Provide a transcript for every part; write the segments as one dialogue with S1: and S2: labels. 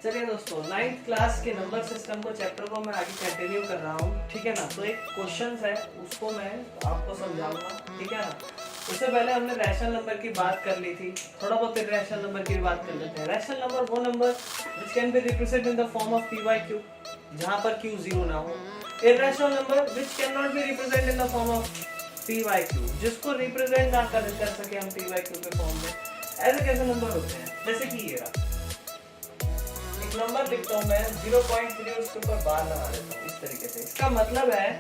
S1: चलिए दोस्तों, 9th class के नंबर सिस्टम को चैप्टर को मैं आगे कंटिन्यू कर रहा हूँ, ठीक है ना। तो एक क्वेश्चन है, उसको मैं आपको समझाऊंगा, ठीक है ना। उससे पहले हमने रैशनल नंबर की बात कर ली थी, थोड़ा बहुत इर्रेशनल नंबर की बात कर लेते हैं। रैशनल नंबर वो number which can be represent in the form of p by q, जहाँ पर q 0 ना हो। Irrational number which can not be represent in the form of p by q, जिसको रिप्रेजेंट ना कर सके हम p by q के फॉर्म में। ऐसे कैसे नंबर होते हैं, जैसे कि ये रहा नंबर लिखता हूँ मैं 0.3, उसके ऊपर बार लगा देता हूँ इस तरीके से। इसका मतलब है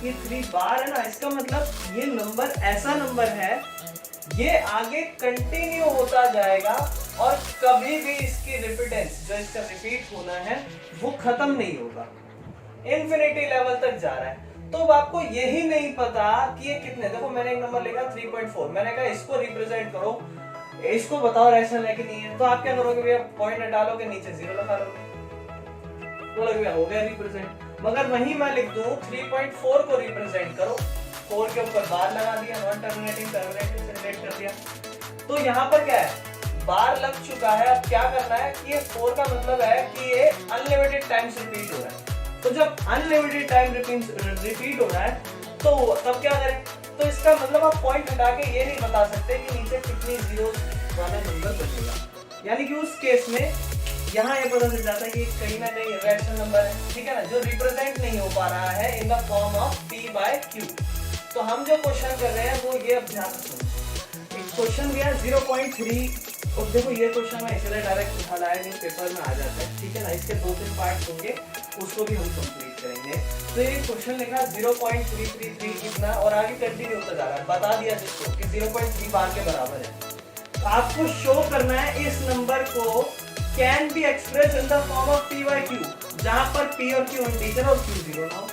S1: कि 3 बार है ना, इसका मतलब ये नंबर ऐसा नंबर है, ये आगे कंटिन्यू होता जाएगा और कभी भी इसकी रिपीटेंस, जो इसका रिपीट होना है, वो खत्म नहीं होगा, इन्फिनिटी लेवल तक जा रहा है। तो अब आपको यही नहीं पता कि ये कितने, देखो मैंने एक नंबर लिखा 3.4, मैंने कहा इसको रिप्रेजेंट करो, इसको बताओ रैशनल है कि नहीं है। तो आप क्या करोगे भैया, पॉइंट हटालोगे, नीचे 0 लगा लोगे, तो लग गया, हो गया रिप्रेजेंट। मगर वहीं मैं लिख दूं 3.4 को रिप्रेजेंट करो, 4 के ऊपर बार लगा दिया, नॉन टर्मिनेटिंग टर्मिनेटिंग से रिलेट कर दिया। तो यहाँ पर क्या है, बार लग चुका है। अब क्या करना है कि ये 4 का मतलब है कि ये अनलिमिटेड टाइम्स रिपीट हो रहा है। तो जब अनलिमिटेड टाइम रिपीट हो रहा है तो तब क्या करें, तो इसका मतलब आप पॉइंट हटा के ये नहीं बता सकते कि नीचे कितनी जीरो वाला नंबर बचेगा। यानी कि उस केस में यहाँ ये पता चल जाता है कि कहीं ना कहीं इर्रेशनल नंबर है, ठीक है ना, जो रिप्रेजेंट नहीं हो पा रहा है in the form of p by q। तो हम जो क्वेश्चन कर रहे हैं वो ये, अब ध्यान से सुनो। एक क्वेश्चन दिया 0.3, और देखो ये क्वेश्चन मैं इसलिए डायरेक्ट उठा लाया, न्यूज पेपर में आ जाता है, ठीक है ना। इसके 2-3 पार्ट होंगे, उसको भी हम कंप्लीट करेंगे। तो ये क्वेश्चन लिखा 0.333 कितना, और आगे कंटिन्यू होता जा रहा है, बता दिया जिसको कि 0.3 बार के बराबर है। तो आपको शो करना है इस नंबर को can be express in the form of p by q, जहां पर p और q इंटीजर और q 0 ना हो।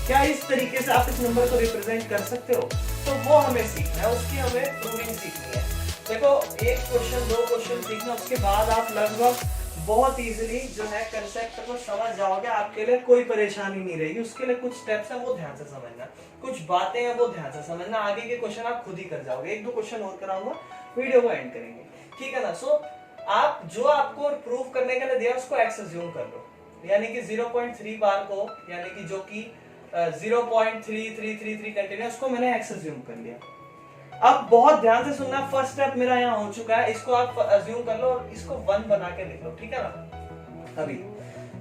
S1: क्या इस तरीके से आप इस नंबर को रिप्रेजेंट कर सकते हो? तो वो हमें सीखना है, उसकी हमें प्रूविंग सीखनी है। देखो एक क्वेश्चन, 2 क्वेश्चन सीखना, उसके बाद आप लगभग बहुत इजीली जो है कंसेप्ट को समझ जाओगे, आपके लिए कोई परेशानी नहीं रहेगी। उसके लिए कुछ स्टेप्स हैं, वो ध्यान से समझना, कुछ बातें हैं वो ध्यान से समझना, आगे के क्वेश्चन आप खुद ही कर जाओगे। 1-2 क्वेश्चन और कराऊंगा, वीडियो को एंड करेंगे, ठीक है ना। सो आप जो आपको प्रूव करने के लिए दिया उसको एक्स अज्यूम कर लो, यानी कि 0.3 बार को, यानी कि जो कि 0.3333 कंटिन्यू, उसको मैंने एक्स अज्यूम कर लिया। अब बहुत ध्यान से सुनना, फर्स्ट स्टेप मेरा यहाँ हो चुका है, इसको आप अज्यूम कर लो और इसको 1 बना के लिख लो, ठीक है ना। अभी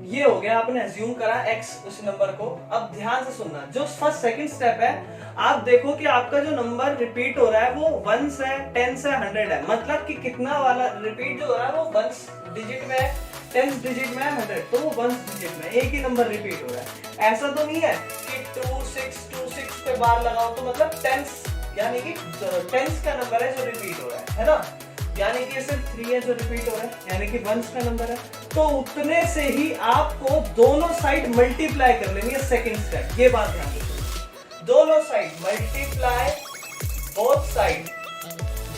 S1: ये हो गया, आपने अज्यूम करा x उस नंबर को। अब ध्यान से सुनना, जो फर्स्ट सेकंड स्टेप है, आप देखो कि आपका जो नंबर रिपीट हो रहा है वो 1 से 10 से 100 है, मतलब कि कितना वाला रिपीट जो हो रहा है वो 1 डिजिट में है, 10 डिजिट में है 100, तो वो 1 डिजिट में एक ही नंबर रिपीट हो रहा है। ऐसा तो नहीं है कि 2626 पे बार लगाओ तो मतलब 10, यानी कि 10 का नंबर है जो रिपीट हो रहा है ना, यानी कि सिर्फ 3 है जो रिपीट हो रहा है, यानी कि 1 का नंबर है। तो उतने से ही आपको दोनों साइड मल्टीप्लाई कर लेनी है, सेकंड स्टेप। ये बात ध्यान रखिए, दोनों साइड मल्टीप्लाई बोथ साइड,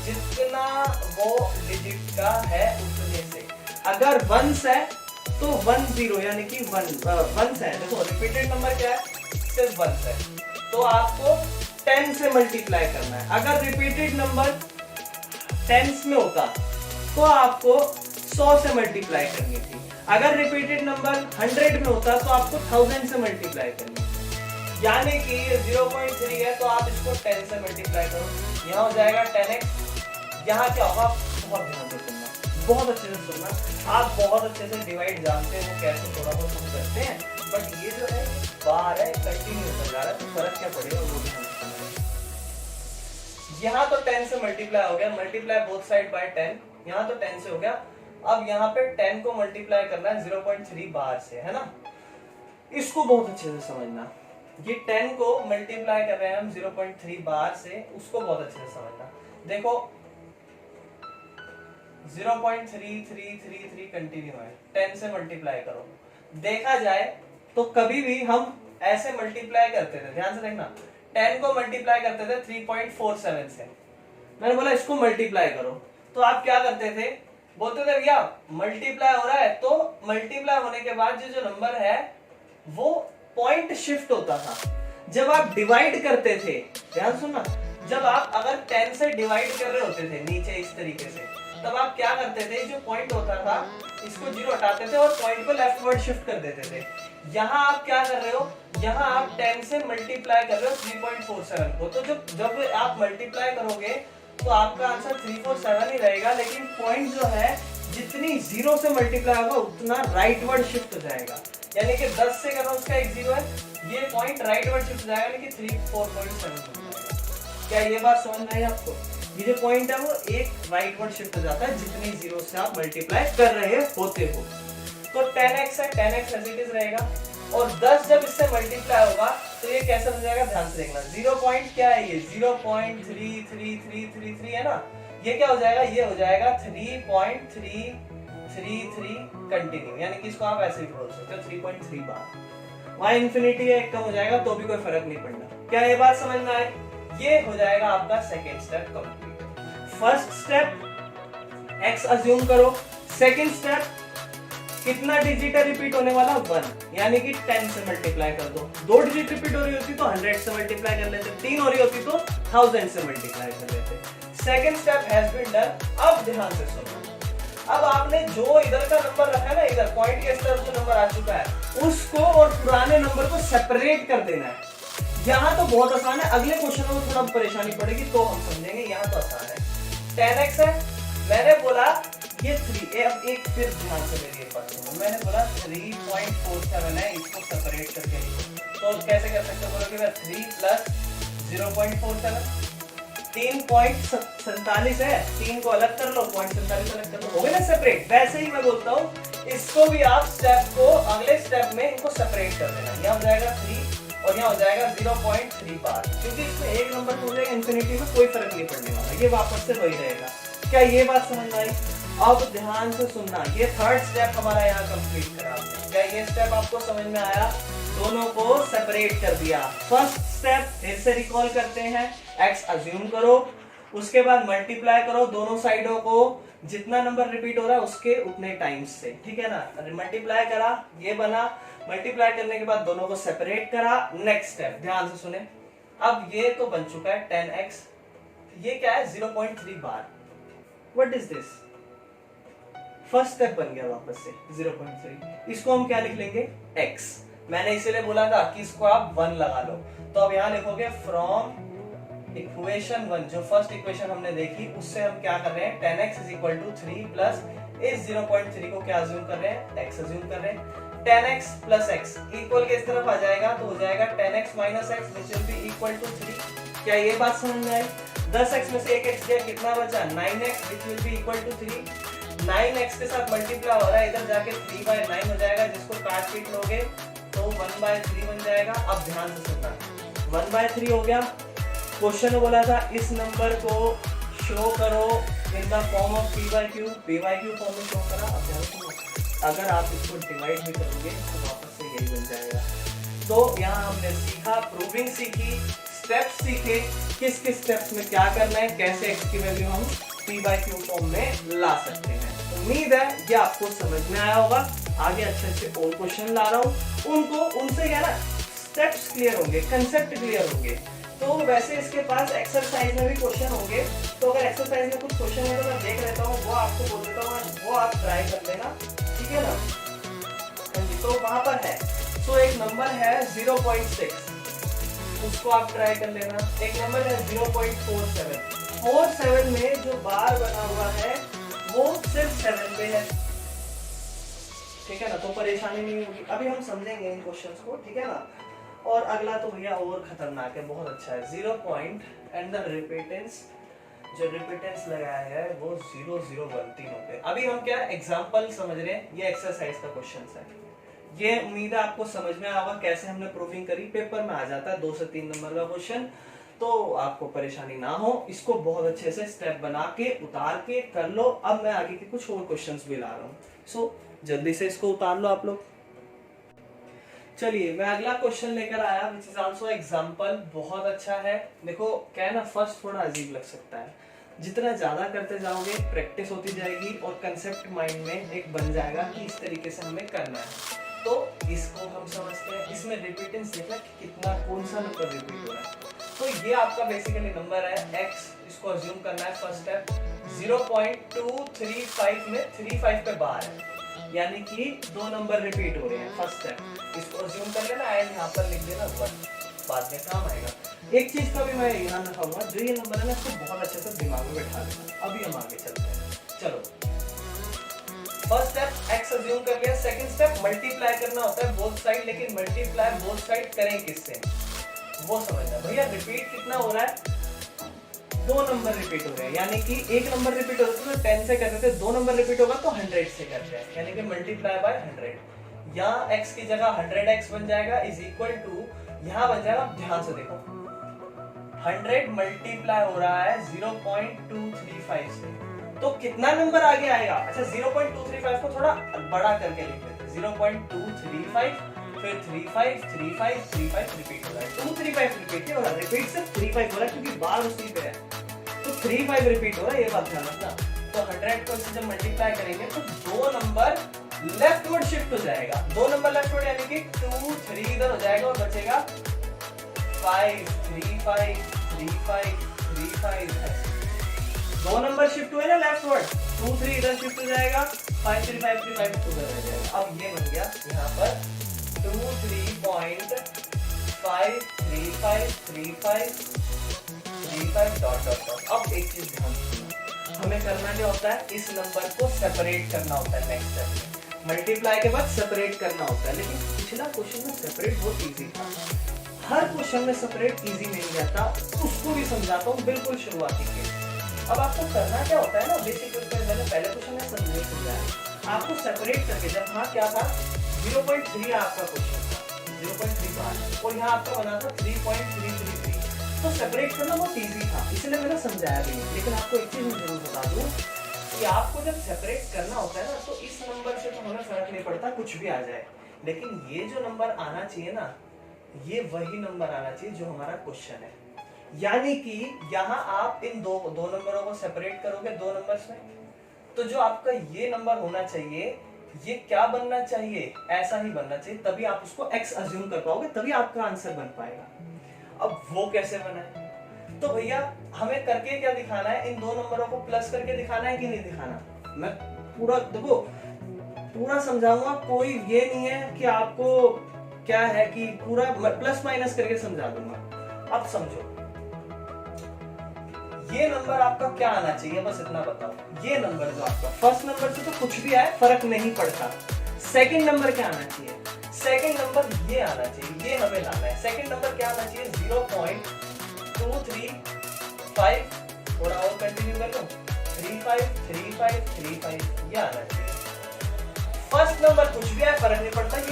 S1: जितना वो डिजिट का है उतने से। अगर 1 है तो 10, यानी कि 1 है, देखो रिपीटेड नंबर क्या है, सिर्फ 1 है, तो आपको 10 से मल्टीप्लाई करना है। अगर रिपीटेड नंबर 10s में होता तो आपको 100 से मल्टीप्लाई करनी थी। अगर रिपीटेड नंबर 100 में होता तो आपको 1000 से मल्टीप्लाई करनी थी। यानी कि ये 0.3 है तो आप इसको 10 से मल्टीप्लाई करो, यहाँ हो जाएगा 10x। यहाँ क्या होगा, बहुत ध्यान से सुनना, बहुत अच्छे से सुनना। आप बहुत अच्छे से डिवाइड जानते हैं, वो कैसे थोड़ा बहुत हम करते हैं, बट ये जो है बाहर है, कंटिन्यू होता जा रहा है, तो फर्क क्या पड़ेगा वो ध्यान से समझना। यहाँ तो 10 से मल्टीप्लाई हो गया, मल्टीप्लाई बोथ साइड बाय 10, यहाँ तो 10 से हो गया। अब यहाँ पे 10 को मल्टीप्लाई करना है 0.3 बार से, है ना। इसको बहुत अच्छे से समझना, ये 10 को मल्टीप्लाई कर रहे हैं हम 0.3 बार से, उसको बहुत अच्छे से समझना। देखो 0.3333 कंटिन्यू है, 10 से मल्टीप्लाई करो। देखा जाए तो कभी भी हम ऐसे मल्टीप्लाई करते थे, ध्यान से देखना, 10 को मल्टीप्लाई करते थे 3.47 से। मैंने बोला इसको मल्टीप्लाई करो, तो आप क्या करते थे, बोलते थे भैया मल्टीप्लाई हो रहा है, तो मल्टीप्लाई होने के बाद जो नंबर है वो पॉइंट शिफ्ट होता था। जब आप डिवाइड करते थे, ध्यान सुनना, जब आप अगर 10 से डिवाइड कर रहे होते थे नीचे इस तरीके से, तब आप क्या करते थे, जो पॉइंट होता था इसको 0 हटाते थे और पॉइंट को लेफ्टवर्ड शिफ्ट कर देते थे। यहाँ आप क्या कर रहे हो, यहाँ आप 10 से मल्टीप्लाई कर रहे हो 3.47 को, तो जब आप मल्टीप्लाई करोगे तो आपका आंसर 347 ही रहेगा, लेकिन पॉइंट जो है जितनी 0 से मल्टीप्लाई होगा उतना राइटवर्ड शिफ्ट हो जाएगा। यानी कि 10 से अगर उसका एक 0 है, ये पॉइंट राइटवर्ड शिफ्ट हो जाएगा, यानी कि 34.7 हो जाएगा। क्या ये बात समझ में आई आपको? ये जो पॉइंट है वो एक राइटवर्ड शिफ्ट हो जाता है जितनी 0 से आप मल्टीप्लाई कर रहे होते हो। तो 10x है, 10x एज इट इज रहेगा, और 10 जब इससे मल्टीप्लाई होगा तो ये कैसे हो जाएगा, ध्यान से देखना। 0 पॉइंट क्या है, ये 0.33333 है ना, ये क्या हो जाएगा, ये हो जाएगा 3.333 कंटिन्यू, यानी कि इसको आप ऐसे भी बोल सकते हो 3.3 बार। वहां इंफिनिटी है, कम हो जाएगा तो भी कोई फर्क नहीं पड़ना। क्या ये बात समझ में आई? ये हो जाएगा आपका second step complete. First step x assume करो, सेकेंड स्टेप कितना डिजिट है रिपीट होने वाला, 1, यानी कि 10 से मल्टीप्लाई कर दो। 2 डिजिट रिपीट हो रही होती तो 100 से मल्टीप्लाई कर लेते, 3 हो रही होती तो 1000 से मल्टीप्लाई कर लेते। Second step has been done. अब ध्यान से सुनो, अब आपने जो इधर का नंबर रखा है ना, इधर पॉइंट के इस तरफ जो नंबर आ चुका है उसको और पुराने नंबर को सेपरेट कर देना है। यहाँ तो बहुत आसान है, अगले क्वेश्चन में थोड़ा परेशानी पड़ेगी तो हम समझेंगे। यहाँ तो आसान है, 10x है, मैंने बोला ये 3, अब एक फिर ध्यान से मेरी एक बात सुनो, मैंने बोला 3.47 है, इसको सेपरेट करके लिखो। तो कैसे कर सकते हो, बोलोगे 3 प्लस 0.47, 3.47 है, 3 को अलग कर लो, 0.47 अलग कर लो, हो गया ना सेपरेट। वैसे ही मैं बोलता हूँ इसको भी आप स्टेप को अगले स्टेप में इनको सेपरेट कर देना। यहाँ हो जाएगा 3 और यहाँ हो जाएगा 0.3 बार, क्योंकि इसमें एक नंबर हो जाएगा इंफिनिटी में, कोई फर्क नहीं पड़ने वाला, ये वापस से वही रहेगा। क्या ये बात समझ आई? अब ध्यान से सुनना, ये थर्ड स्टेप हमारा यहाँ कंप्लीट करा। क्या ये स्टेप आपको समझ में आया? दोनों को सेपरेट कर दिया। फर्स्ट स्टेप फिर से रिकॉल करते हैं, x अज्यूम करो, उसके बाद मल्टीप्लाई करो दोनों साइडों को, जितना नंबर रिपीट हो रहा है उसके उतने टाइम्स से, ठीक है ना। मल्टीप्लाई करा, ये बना, मल्टीप्लाई करने के बाद दोनों को सेपरेट करा। नेक्स्ट स्टेप ध्यान से सुने, अब ये तो बन चुका है 10x, ये क्या है 0.3 बार। What is this? First step बन गया वापस से 0.3, इसको हम क्या लिख लेंगे, x। मैंने इसीलिए बोला था कि इसको आप 1 लगा लो, तो अब यहाँ लिखोगे फ्रॉम इक्वेशन 1, जो फर्स्ट इक्वेशन हमने देखी उससे हम क्या कर रहे हैं, 10x is equal to 3 plus इस 0.3 को क्या अज्यूम कर रहे हैं, x अज्यूम कर रहे हैं। 10x प्लस x इक्वल के इस तरफ आ जाएगा तो हो जाएगा 10x minus x which will be equal to 3। क्या ये बात समझ में आई? 10x में से एक x गया, कितना बचा, 9x which will be equal to 3। 9x के साथ मल्टीप्लाई हो रहा है, इधर जाके 3/9 हो जाएगा, जिसको काट पीट लोगे तो 1/3 बन जाएगा। अब ध्यान से सुनना, 1/3 हो गया। क्वेश्चन बोला था इस नंबर को शो करो in the form of p/q form में शो करा। अब ध्यान सुनो, अगर आप इसको डिवाइड भी करोगे तो वापस से यही बन जाएगा। तो यहाँ हमने सीखा, प्रूविंग सीखी, स्टेप्स सीखे, किस किस स्टेप्स में क्या करना है, कैसे x की वैल्यू हम p/q फॉर्म में ला सकते हैं। उम्मीद है ये आपको समझ में आया होगा। आगे अच्छे और क्वेश्चन ला रहा हूँ, उनसे क्या ना स्टेप्स क्लियर होंगे, कंसेप्ट क्लियर होंगे। तो वैसे इसके पास एक्सरसाइज में भी क्वेश्चन होंगे, तो अगर एक्सरसाइज में कुछ क्वेश्चन है तो मैं देख लेता हूँ, वो आपको बोल देता हूँ, वो आप ट्राई कर लेना, ठीक है ना। तो वहां पर है, तो एक नंबर है 0.6, उसको आप ट्राई कर लेना। एक नंबर है 0.47 में जो बार बना हुआ है वो सिर्फ 7 पे है, ठीक है ना, तो परेशानी नहीं होगी। अभी हम समझेंगे इन क्वेश्चंस को, ठीक है ना। और अगला तो भैया और खतरनाक है, बहुत अच्छा है, 0 पॉइंट एंड द रिपीटेंस, जो रिपीटेंस लगाया है वो 0013 तीनों पे। अभी हम क्या एग्जांपल समझ रहे हैं, ये एक्सरसाइज का क्वेश्चन है, ये उम्मीद है आपको समझ में आएगा कैसे हमने प्रूविंग करी। पेपर में आ जाता है 2 से 3 नंबर का क्वेश्चन, तो आपको परेशानी ना हो, इसको बहुत अच्छे से स्टेप बना के उतार के कर लो। अब मैं आगे के कुछ और क्वेश्चंस भी ला रहा हूँ, सो जल्दी से इसको उतार लो आप लोग। चलिए मैं अगला क्वेश्चन लेकर आया, विच इज आल्सो एग्जांपल, बहुत अच्छा है। देखो क्या है ना, फर्स्ट थोड़ा अजीब लग सकता है, जितना ज्यादा करते जाओगे प्रैक्टिस होती जाएगी और कंसेप्ट माइंड में एक बन जाएगा कि इस तरीके से हमें करना है। तो इसको हम समझते हैं, इसमें रिपीटेंस देखना कि कितना, कौन सा नंबर रिपीट हो रहा है। तो ये आपका बेसिकली नंबर है x, इसको इसको अज्यूम करना है फर्स्ट स्टेप 0.235 में 35 पे बार है, यानी कि 2 नंबर रिपीट हो रहे हैं। फर्स्ट स्टेप इसको अज्यूम कर लेना एंड यहाँ पर लिख देना 1, बाद में काम आएगा। एक चीज का भी मैं ध्यान रखूंगा, जो ये नंबर है ना इसको बहुत अच्छे से दिमाग में बैठा लेना। अभी हम आगे चलते हैं, चलो। फर्स्ट स्टेप x अज्यूम कर लिया। सेकंड स्टेप मल्टीप्लाई करना होता है बोथ साइड, लेकिन मल्टीप्लाई बोथ साइड करें किससे वो समझना। भैया रिपीट कितना हो रहा है, 2 नंबर रिपीट हो रहे हैं, यानी कि एक नंबर रिपीट हो रहा है तो 10 से करते थे, 2 नंबर रिपीट होगा तो 100 से करते हैं, यानी कि मल्टीप्लाई बाय 100। यहाँ x की जगह 100x बन जाएगा इज इक्वल टू, यहाँ बन जाएगा, ध्यान से देखो 100 मल्टीप्लाई हो रहा है 0.235 से, तो कितना नंबर आगे आएगा। अच्छा 0.235 को थोड़ा बड़ा करके लिख लेते हैं, 0.235 फिर 35 35 35 रिपीट हो रहा है, 235 रिपीट हो रहा है, रिपीट से 35 हो रहा है क्योंकि बार उसी पे है, तो 35 रिपीट हो रहा है, ये बात ध्यान रखना। तो 100 को इससे जब मल्टीप्लाई करेंगे तो 2 नंबर लेफ्टवर्ड शिफ्ट हो जाएगा, 2 नंबर लेफ्टवर्ड, यानी कि 2 3 इधर हो जाएगा और बचेगा 5 35 35 35। 2 नंबर शिफ्ट हुए ना लेफ्टवर्ड, 2 3 इधर शिफ्ट हो जाएगा, 5 35 35 उधर रह जाएगा। अब ये बन गया यहाँ पर 23.53535 डॉट डॉट डॉट। अब एक चीज ध्यान रखना, हमें करना क्या होता है, इस नंबर को सेपरेट करना होता है। नेक्स्ट स्टेप में मल्टीप्लाई के बाद सेपरेट करना होता है, लेकिन पिछला क्वेश्चन में सेपरेट बहुत इजी था। हर क्वेश्चन में सेपरेट इजी नहीं रहता, उसको भी समझाता हूँ बिल्कुल शुरुआती के। अब आपको करना क्या होता है ना, बेसिक मैंने पहले क्वेश्चन में समझने समझाया आपको सेपरेट करके। जब हाँ क्या था 0.3 आपका क्वेश्चन था, 0.3 बार, और यहाँ आपका बना था 3.333, तो सेपरेट करना बहुत इजी था, इसलिए मैंने समझाया भी नहीं। लेकिन आपको एक चीज मैं जरूर बता दूं कि आपको जब सेपरेट करना होता है ना, तो इस नंबर से तो हमें फर्क नहीं पड़ता, कुछ भी आ जाए, लेकिन ये जो नंबर आना चाहिए ना, ये वही नंबर आना चाहिए जो हमारा क्वेश्चन है। यानी कि यहाँ आप इन दो नंबरों को सेपरेट करोगे 2 नंबर्स में, तो जो आपका ये नंबर होना चाहिए, ये क्या बनना चाहिए, ऐसा ही बनना चाहिए, तभी आप उसको x अज्यूम कर पाओगे, तभी आपका आंसर बन पाएगा। अब वो कैसे बना है, तो भैया हमें करके क्या दिखाना है, इन 2 नंबरों को प्लस करके दिखाना है कि नहीं दिखाना। मैं पूरा देखो पूरा समझाऊंगा, कोई ये नहीं है कि आपको क्या है कि पूरा प्लस माइनस करके समझा दूंगा। अब समझो ये नंबर आपका क्या आना चाहिए, बस इतना बताओ। ये नंबर जो आपका फर्स्ट नंबर से तो कुछ भी आए फर्क नहीं पड़ता। सेकंड नंबर क्या आना चाहिए, सेकंड नंबर ये आना चाहिए, ये हमें लाना है। सेकंड नंबर क्या आना चाहिए 0.235, थोड़ा और कंटिन्यू कर लो, 35 35 35, ये आना चाहिए। फर्स्ट नंबर कुछ भी आए फर्क नहीं पड़ता, ये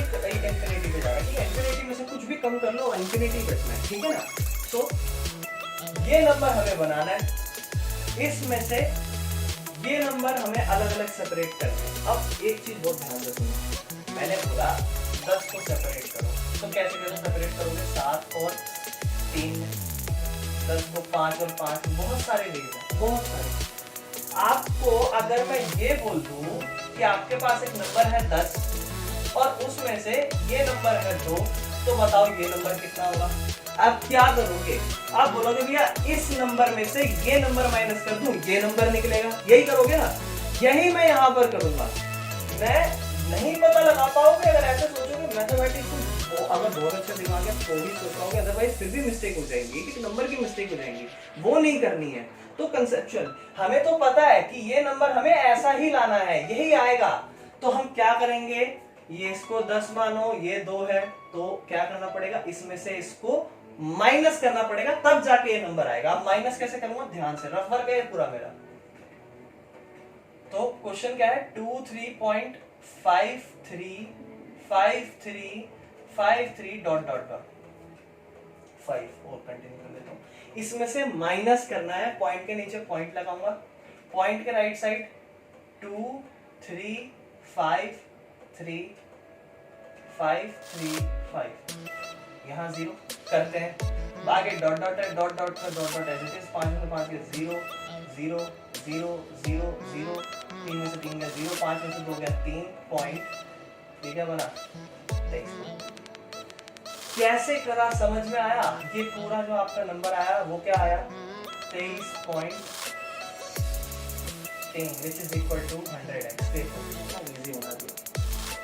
S1: इंफिनिटी पे जाएगा, ठीक है। इंफिनिटी में से कुछ भी कम कर लो, इंफिनिटी बचना है, ठीक है ना। तो ये नंबर हमें बनाना है, इसमें से ये नंबर हमें अलग अलग सेपरेट करना है। अब एक चीज बहुत ध्यान रखना, मैंने बोला 10 को सेपरेट करो, तो कैसे कैसे सेपरेट करोगे, 7 और 3, 10 को 5 और 5, बहुत सारे वेज हैं, बहुत सारे। आपको अगर मैं ये बोल दूं कि आपके पास एक नंबर है 10 और उसमें से ये नंबर है 2, तो बताओ ये नंबर कितना होगा। आप क्या करोगे, आप बोलोगे भैया इस नंबर में से ये नंबर माइनस कर दूं, ये नंबर निकलेगा, यही करोगे ना। यही मैं यहाँ पर करूंगा। मैं नहीं पता लगा पाओगे अगर ऐसे सोचोगे। मैथमेटिक्स को अगर बहुत अच्छा दिमाग है तो भी सोच पाओगे, अदरवाइज फिर भी मिस्टेक हो जाएगी, कि नंबर की मिस्टेक हो जाएगी, वो नहीं करनी है। तो कंसेप्चुअल हमें तो पता है कि ये नंबर हमें ऐसा ही लाना है, यही आएगा। तो हम क्या करेंगे, ये इसको 10 मानो, ये 2 है, तो क्या करना पड़ेगा, इसमें से इसको माइनस करना पड़ेगा, तब जाके ये नंबर आएगा। अब माइनस कैसे करूंगा, ध्यान से, रफ वर्क है पूरा मेरा। तो क्वेश्चन क्या है, 23.535353 डॉट डॉट डॉट 5 और कंटिन्यू कर लेता हूं। इसमें से माइनस करना है, पॉइंट के नीचे पॉइंट लगाऊंगा, पॉइंट के राइट साइड 2 3 5 3 5 3 5, यहाँ 0 करते हैं, आगे डॉट डॉट है, डॉट डॉट का dot dot as it is, 5 में से 5 गया 0 0 0 0 0, 3 में से 3 गया 0, 5 में से 2 गया 3 पॉइंट, ये क्या बना, कैसे करा समझ में आया। ये पूरा जो आपका नंबर आया वो क्या आया, 23.3 which is equal to 100x। देखो कितना इजी बना दिया,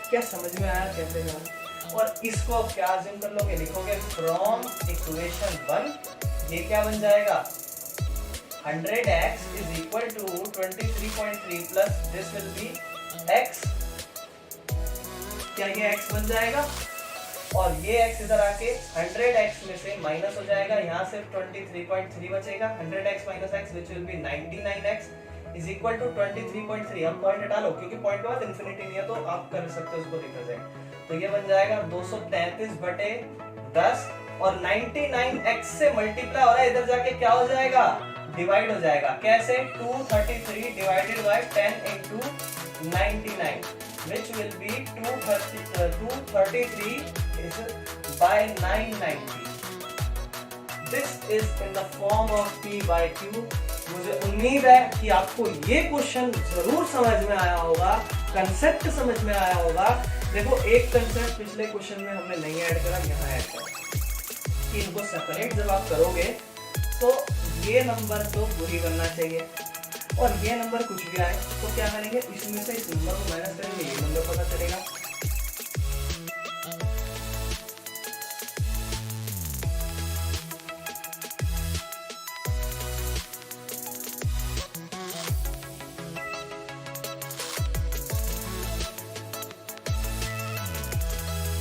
S1: क्या समझ में आया कैसे करना। और इसको अब क्या अज्यूम कर लोगे, लिखोगे फ्रॉम इक्वेशन 1, ये क्या बन जाएगा 100x is equal to 23.3 plus this will be x, क्या ये x बन जाएगा, और ये x इधर आके 100x में से माइनस हो जाएगा, यहाँ सिर्फ 23.3 बचेगा, 100x minus x which will be 99x is equal to 23.3। अब पॉइंट हटा लो क्योंकि पॉइंट के बाद इन्फिनिटी नहीं है तो आप कर सकते हो उसको रिप्रेजेंट। तो ये बन जाएगा 233/10 और 99x से मल्टीप्लाई हो रहा है, इधर जाके क्या हो जाएगा डिवाइड हो जाएगा, कैसे 233 divided by 10 into 99 which will be 233 is by 990। This is in the form of P by Q। मुझे उम्मीद है कि आपको ये क्वेश्चन जरूर समझ में आया होगा, कंसेप्ट समझ में आया होगा। देखो एक कंसेप्ट पिछले क्वेश्चन में हमने नहीं ऐड करा, यहाँ ऐड करा कि इनको सेपरेट जब आप करोगे तो ये नंबर तो वही बनना चाहिए और ये नंबर कुछ भी आए तो क्या करेंगे, इसमें से इस नंबर को माइनस करेंगे, ये नंबर पता चलेगा।